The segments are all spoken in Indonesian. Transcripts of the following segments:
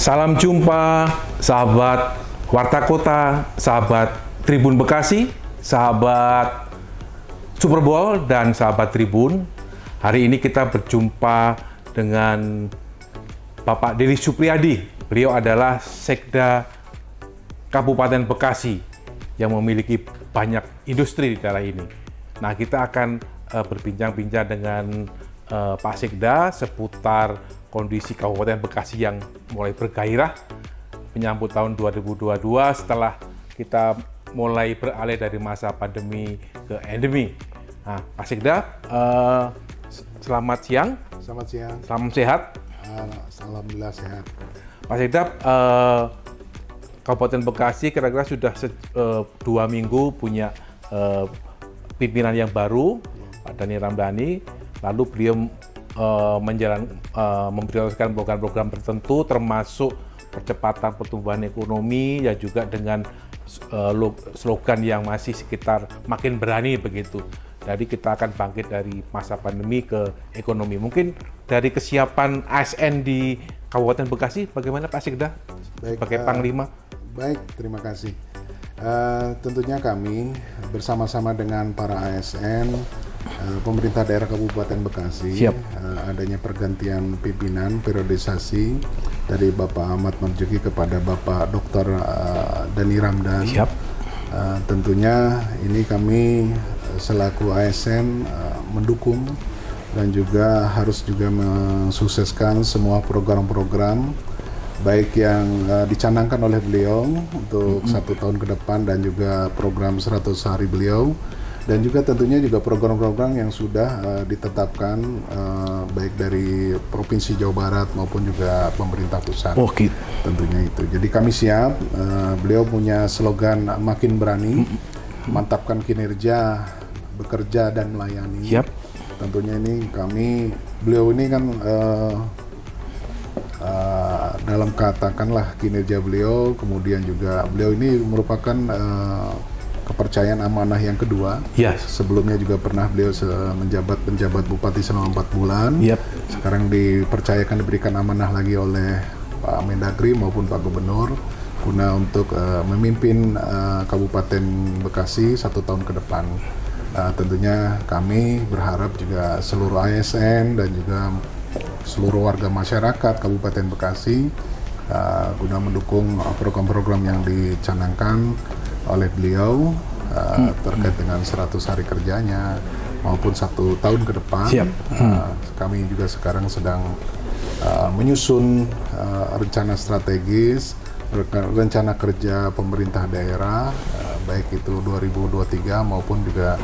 Salam jumpa, sahabat Warta Kota, sahabat Tribun Bekasi, sahabat Super Bowl, dan sahabat Tribun. Hari ini kita berjumpa dengan Bapak Deddy Supriyadi. Beliau adalah Sekda Kabupaten Bekasi yang memiliki banyak industri di daerah ini. Nah, kita akan berbincang-bincang dengan Pak Sekda seputar kondisi Kabupaten Bekasi yang mulai bergairah menyambut tahun 2022 setelah kita mulai beralih dari masa pandemi ke endemi. Nah, Pak Sekda, selamat siang. Selamat siang. Salam sehat. Alhamdulillah sehat. Pak Sekda, Kabupaten Bekasi kira-kira sudah 2 minggu punya pimpinan yang baru, Pak Dhani Ramdhani. Lalu beliau memprioritaskan program-program tertentu, termasuk percepatan pertumbuhan ekonomi, ya juga dengan slogan yang masih sekitar makin berani begitu. Jadi kita akan bangkit dari masa pandemi ke ekonomi. Mungkin dari kesiapan ASN di Kabupaten Bekasi, bagaimana Pak Sekda? Baik, sebagai Panglima. Baik, terima kasih. Tentunya kami bersama-sama dengan para ASN, pemerintah daerah Kabupaten Bekasi, adanya pergantian pimpinan, periodisasi dari Bapak Ahmad Marzuki kepada Bapak Dr. Dhani Ramdhani. Tentunya ini kami selaku ASN mendukung dan juga harus juga mensukseskan semua program-program baik yang dicanangkan oleh beliau untuk 1 tahun ke depan dan juga program 100 hari beliau, dan juga tentunya juga program-program yang sudah ditetapkan baik dari Provinsi Jawa Barat maupun juga pemerintah pusat. Gitu. Tentunya itu. Jadi kami siap. Beliau punya slogan makin berani, mantapkan kinerja, bekerja dan melayani. Tentunya ini beliau ini kan dalam katakanlah kinerja beliau, kemudian juga beliau ini merupakan kepercayaan amanah yang kedua. Sebelumnya juga pernah beliau menjabat penjabat bupati selama 4 bulan. Sekarang diberikan amanah lagi oleh Pak Mendagri maupun Pak Gubernur guna untuk memimpin Kabupaten Bekasi 1 tahun ke depan. Tentunya kami berharap juga seluruh ASN dan juga seluruh warga masyarakat Kabupaten Bekasi guna mendukung program-program yang dicanangkan oleh beliau terkait dengan 100 hari kerjanya maupun 1 tahun ke depan. Kami juga sekarang sedang menyusun rencana strategis, rencana kerja pemerintah daerah, baik itu 2023 maupun juga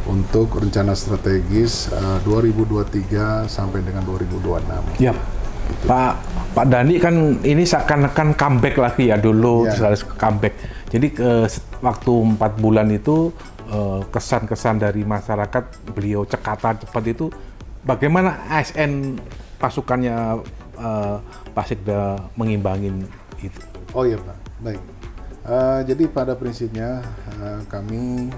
untuk rencana strategis 2023 sampai dengan 2026. Gitu. Pak Dhani kan ini seakan-akan comeback lagi ya dulu, terus comeback. Jadi waktu 4 bulan itu kesan-kesan dari masyarakat beliau cekatan cepat itu, bagaimana ASN pasukannya Pak Sekda mengimbangin itu? Oh iya Pak, baik. Jadi pada prinsipnya kami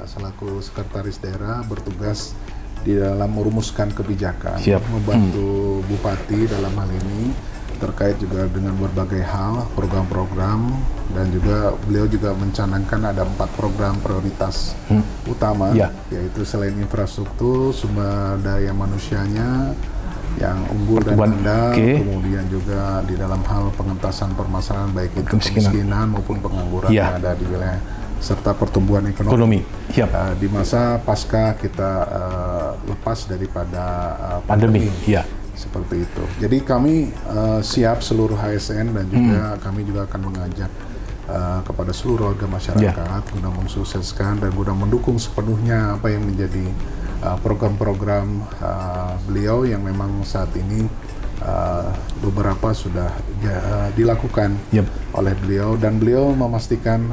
selaku sekretaris daerah bertugas di dalam merumuskan kebijakan, membantu bupati dalam hal ini terkait juga dengan berbagai hal, program-program, dan juga beliau juga mencanangkan ada 4 program prioritas utama, yaitu selain infrastruktur, sumber daya manusianya yang unggul dan handal, kemudian juga di dalam hal pengentasan permasalahan baik itu kemiskinan maupun pengangguran yang ada di wilayah, serta pertumbuhan ekonomi. Di masa pasca kita lepas daripada pandemi. Seperti itu. Jadi kami siap seluruh ASN dan juga kami juga akan mengajak kepada seluruh warga masyarakat guna mensukseskan dan guna mendukung sepenuhnya apa yang menjadi program-program beliau yang memang saat ini beberapa sudah dilakukan oleh beliau, dan beliau memastikan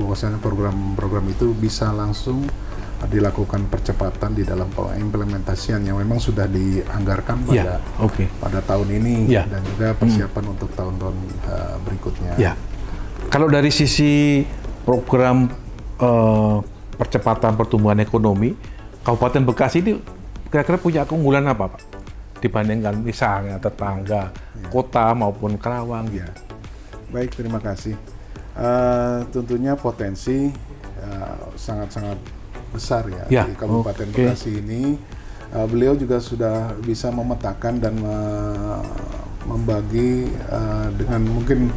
bahwasanya program-program itu bisa langsung dilakukan percepatan di dalam implementasian yang memang sudah dianggarkan pada tahun ini dan juga persiapan untuk tahun-tahun berikutnya. Kalau dari sisi program percepatan pertumbuhan ekonomi, Kabupaten Bekasi ini kira-kira punya keunggulan apa Pak dibandingkan misalnya tetangga kota maupun Kerawang? Baik, terima kasih. Tentunya potensi sangat-sangat besar ya di Kabupaten Bekasi ini. Beliau juga sudah bisa memetakan dan membagi dengan mungkin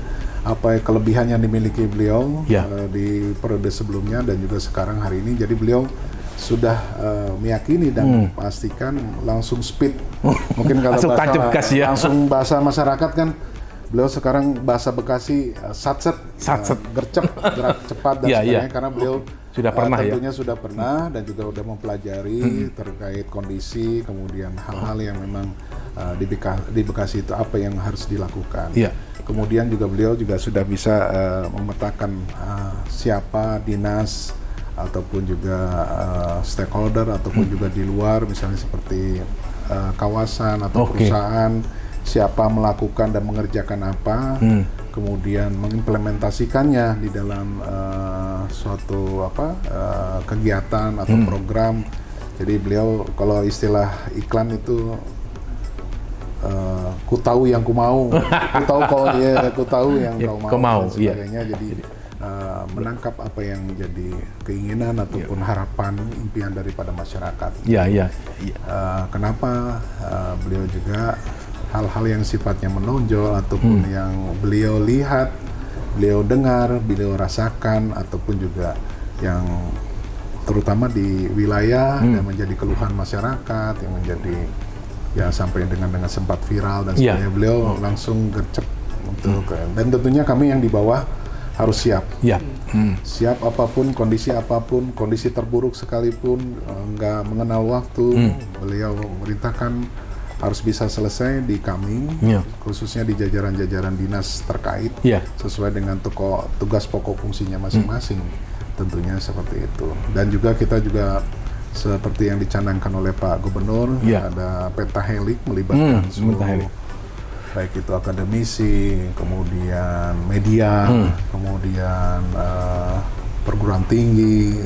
apa kelebihan yang dimiliki beliau di periode sebelumnya dan juga sekarang hari ini. Jadi beliau sudah meyakini dan pastikan langsung speed. Mungkin kalau langsung bahasa masyarakat kan, beliau sekarang bahasa Bekasi satset, gercep, gerak cepat dan sebagainya karena beliau sudah pernah tentunya sudah pernah dan juga sudah mempelajari terkait kondisi, kemudian hal-hal yang memang di Bekasi itu apa yang harus dilakukan. Kemudian juga beliau juga sudah bisa memetakan siapa dinas ataupun juga stakeholder ataupun juga di luar, misalnya seperti kawasan atau perusahaan, siapa melakukan dan mengerjakan apa, kemudian mengimplementasikannya di dalam suatu kegiatan atau program. Jadi beliau kalau istilah iklan itu ku tahu yang ku mau, ku tahu yang kau mau dan sebagainya. Jadi menangkap apa yang menjadi keinginan ataupun harapan impian daripada masyarakat. Kenapa beliau juga hal-hal yang sifatnya menonjol ataupun yang beliau lihat, beliau dengar, beliau rasakan ataupun juga yang terutama di wilayah yang menjadi keluhan masyarakat, yang menjadi sampai dengan sempat viral dan sebagainya, beliau langsung gercep untuk dan tentunya kami yang di bawah harus siap. Siap apapun, kondisi terburuk sekalipun, nggak mengenal waktu, beliau memerintahkan harus bisa selesai di kami, khususnya di jajaran-jajaran dinas terkait, sesuai dengan tugas pokok fungsinya masing-masing, tentunya seperti itu. Dan juga kita juga seperti yang dicanangkan oleh Pak Gubernur, ada pentahelik melibatkan seluruh, baik itu akademisi, kemudian media, kemudian perguruan tinggi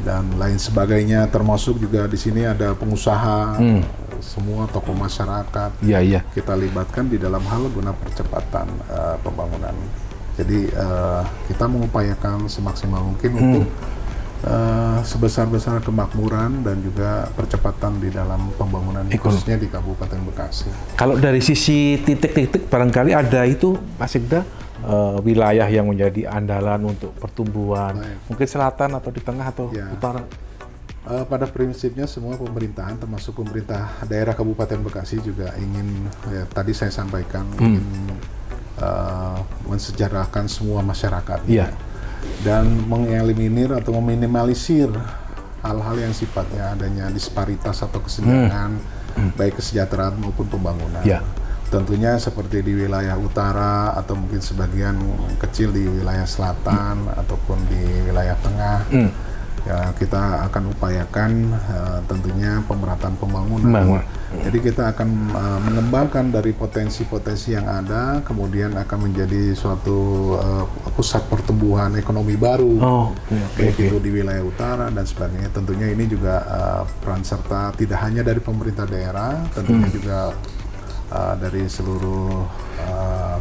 dan lain sebagainya, termasuk juga di sini ada pengusaha, semua tokoh masyarakat kita libatkan di dalam hal guna percepatan pembangunan. Jadi kita mengupayakan semaksimal mungkin untuk sebesar-besar kemakmuran dan juga percepatan di dalam pembangunan khususnya di Kabupaten Bekasi. Kalau dari sisi titik-titik barangkali ada itu Pak Sekda, wilayah yang menjadi andalan untuk pertumbuhan, mungkin selatan atau di tengah atau utara? Pada prinsipnya semua pemerintahan termasuk pemerintah daerah Kabupaten Bekasi juga ingin, tadi saya sampaikan, ingin mensejahterakan semua masyarakat. Dan mengeliminir atau meminimalisir hal-hal yang sifatnya adanya disparitas atau kesenjangan, baik kesejahteraan maupun pembangunan. Tentunya seperti di wilayah utara atau mungkin sebagian kecil di wilayah selatan ataupun di wilayah tengah, kita akan upayakan tentunya pemerataan pembangunan. Jadi kita akan mengembangkan dari potensi-potensi yang ada, kemudian akan menjadi suatu pusat pertumbuhan ekonomi baru, baik itu di wilayah utara dan sebagainya. Tentunya ini juga peran serta tidak hanya dari pemerintah daerah, tentunya juga dari seluruh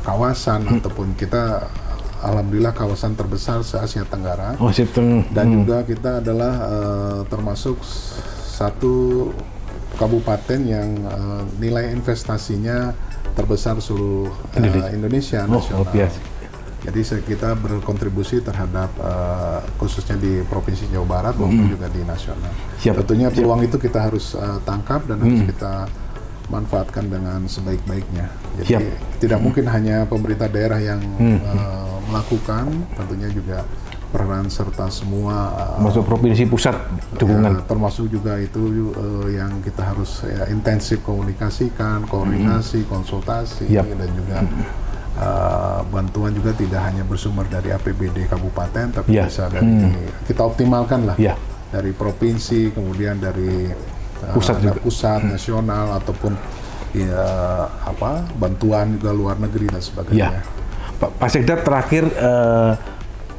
kawasan ataupun kita alhamdulillah kawasan terbesar se-Asia Tenggara. Dan juga kita adalah termasuk satu kabupaten yang nilai investasinya terbesar seluruh Indonesia nasional. Jadi kita berkontribusi terhadap khususnya di Provinsi Jawa Barat maupun juga di nasional. Tentunya peluang itu kita harus tangkap dan harus kita manfaatkan dengan sebaik-baiknya. Jadi tidak mungkin hanya pemerintah daerah yang melakukan, tentunya juga peran serta semua masuk provinsi pusat dukungan, termasuk juga itu yang kita harus intensif komunikasikan, koordinasi, konsultasi dan juga bantuan juga tidak hanya bersumber dari APBD kabupaten, tapi bisa dari kita optimalkan lah dari provinsi, kemudian dari pusat nasional ataupun bantuan juga luar negeri dan sebagainya. Pak Sekda, terakhir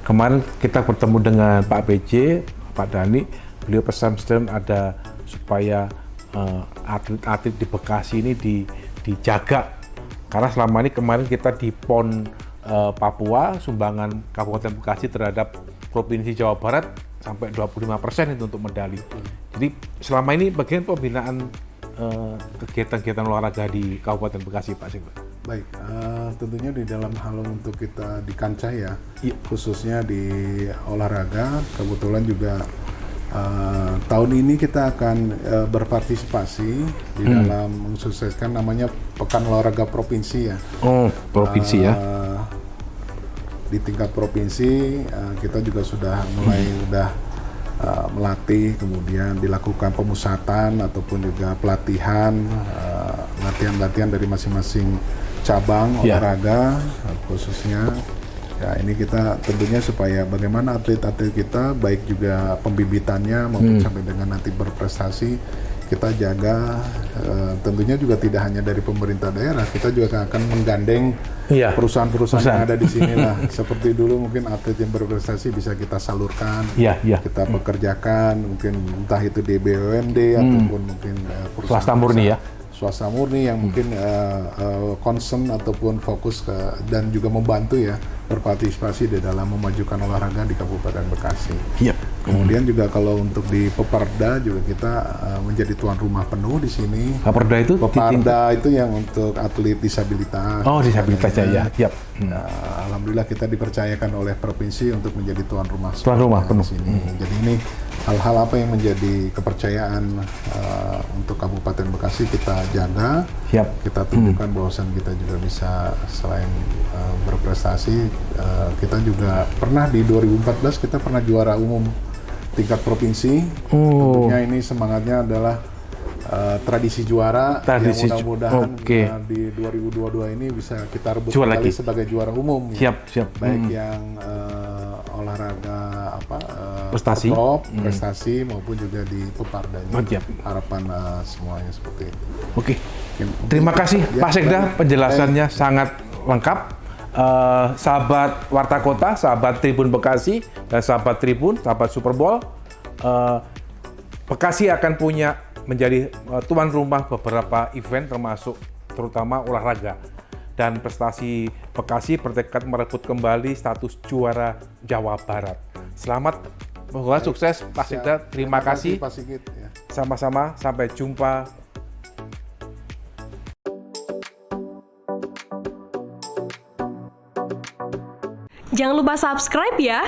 kemarin kita bertemu dengan Pak PJ, Pak Dhani, beliau pesan-pesan ada supaya atlet-atlet di Bekasi ini dijaga, karena selama ini kemarin kita di PON Papua, sumbangan Kabupaten Bekasi terhadap Provinsi Jawa Barat sampai 25% itu untuk medali. Jadi selama ini bagian pembinaan kegiatan-kegiatan olahraga di Kabupaten Bekasi, Pak Sekda. Baik, tentunya di dalam hal untuk kita di kancah ya, Iya. khususnya di olahraga, kebetulan juga tahun ini kita akan berpartisipasi di dalam mensukseskan namanya Pekan Olahraga Provinsi ya. Oh, provinsi ya. Di tingkat provinsi kita juga sudah mulai melatih, kemudian dilakukan pemusatan ataupun juga pelatihan, latihan-latihan dari masing-masing cabang olahraga khususnya. Ya, ini kita tentunya supaya bagaimana atlet-atlet kita baik juga pembibitannya maupun sampai dengan nanti berprestasi kita jaga. Tentunya juga tidak hanya dari pemerintah daerah, kita juga akan menggandeng perusahaan-perusahaan yang ada di sini lah. Seperti dulu mungkin atlet yang berprestasi bisa kita salurkan, kita pekerjakan, mungkin entah itu di BUMD ataupun mungkin perusahaan Swasta murni ya. Swasta murni yang mungkin concern ataupun fokus dan juga membantu ya berpartisipasi di dalam memajukan olahraga di Kabupaten Bekasi. Kemudian juga kalau untuk di Peparda juga kita menjadi tuan rumah penuh di sini. Peparda itu? Peparda itu yang untuk atlet disabilitas. Oh, disabilitas ya. Alhamdulillah kita dipercayakan oleh provinsi untuk menjadi tuan rumah penuh di sini. Jadi ini hal-hal apa yang menjadi kepercayaan untuk Kabupaten Bekasi kita jaga, kita tunjukkan bahwasan kita juga bisa selain berprestasi, kita juga pernah di 2014 kita pernah juara umum tingkat provinsi. Tentunya ini semangatnya adalah tradisi juara yang mudah-mudahan di 2022 ini bisa kita rebut kembali sebagai juara umum. Baik yang olahraga prestasi maupun juga di Pepardanya. Harapan semuanya seperti itu. Terima kasih Pak Sekda, penjelasannya sangat lengkap. Sahabat Warta Kota, sahabat Tribun Bekasi, dan sahabat Tribun, sahabat Super Bowl, Bekasi akan menjadi tuan rumah beberapa event termasuk terutama olahraga. Dan prestasi Bekasi bertekad merebut kembali status juara Jawa Barat. Selamat, semoga sukses Pak Sekda. Terima kasih. Pak Sigit. Sama-sama, sampai jumpa. Jangan lupa subscribe ya.